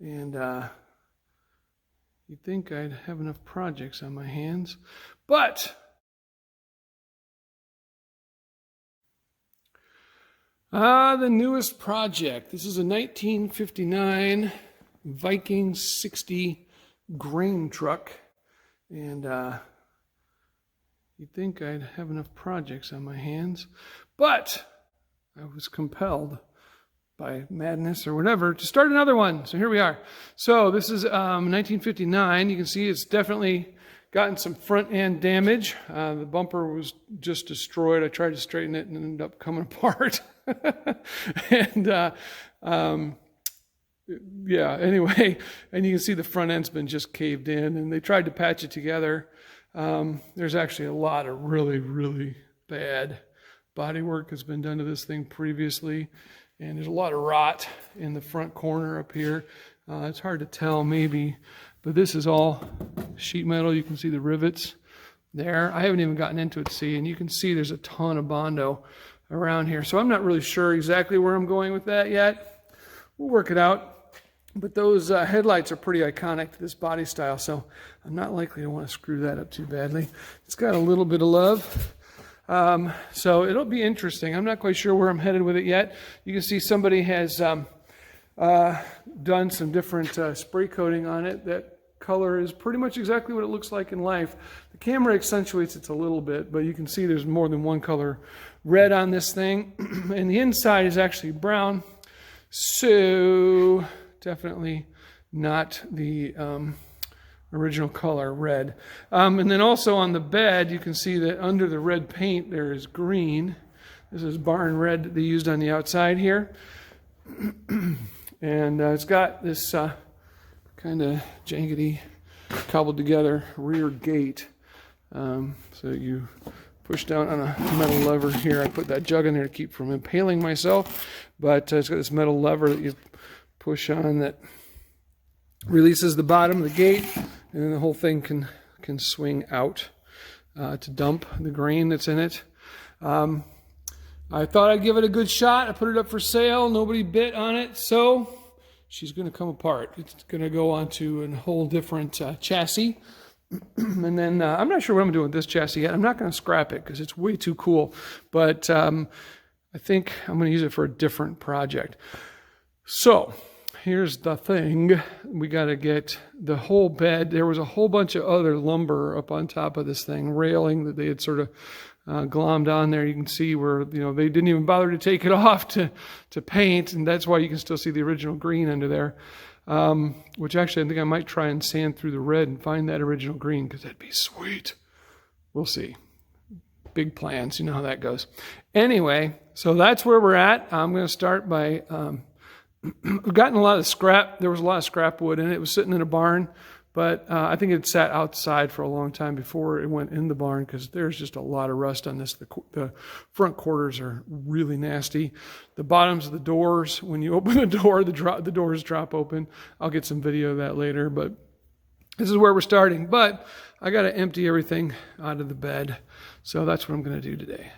And you'd think I'd have enough projects on my hands, but the newest project. This is a 1959 Viking 60 grain truck, and you'd think I'd have enough projects on my hands, but I was compelled by madness or whatever to start another one. So here we are. So this is 1959. You can see it's definitely gotten some front end damage. The bumper was just destroyed. I tried to straighten it and it ended up coming apart. And yeah, anyway, and you can see the front end's been just caved in, and they tried to patch it together. There's actually a lot of really, really bad body work that's been done to this thing previously, and there's a lot of rot in the front corner up here. It's hard to tell maybe, but this is all sheet metal. You can see the rivets there. I haven't even gotten into it to see, and you can see there's a ton of Bondo around here. So I'm not really sure exactly where I'm going with that yet. We'll work it out. But those headlights are pretty iconic to this body style, so I'm not likely to want to screw that up too badly. It's got a little bit of love. So it'll be interesting. I'm not quite sure where I'm headed with it yet. You can see somebody has done some different spray coating on it. That color is pretty much exactly what it looks like in life. The camera accentuates it a little bit, but you can see there's more than one color red on this thing. And the inside is actually brown. So definitely not the original color, red. And then also on the bed, you can see that under the red paint there is green. This is barn red that they used on the outside here. And it's got this kind of jaggedy, cobbled together rear gate. So you push down on a metal lever here. I put that jug in there to keep from impaling myself. But it's got this metal lever that you push on that releases the bottom of the gate, and then the whole thing can swing out to dump the grain that's in it. I thought I'd give it a good shot. I put it up for sale. Nobody bit on it, so she's going to come apart. It's going to go onto a whole different chassis. And then I'm not sure what I'm going to do with this chassis yet. I'm not going to scrap it because it's way too cool. But I think I'm going to use it for a different project. So here's the thing. We got to get the whole bed. There was a whole bunch of other lumber up on top of this thing, railing that they had sort of glommed on there. You can see where, you know, they didn't even bother to take it off to paint, and that's why you can still see the original green under there. Which actually I think I might try and sand through the red and find that original green, because that'd be sweet. We'll see. Big plans, you know how that goes. Anyway, so that's where we're at. I'm going to start by we've gotten a lot of scrap. There was a lot of scrap wood in it. It was sitting in a barn, but I think it sat outside for a long time before it went in the barn, because there's just a lot of rust on this. The front quarters are really nasty. The bottoms of the doors, when you open the door, the doors drop open. I'll get some video of that later, but this is where we're starting. But I got to empty everything out of the bed, so that's what I'm going to do today.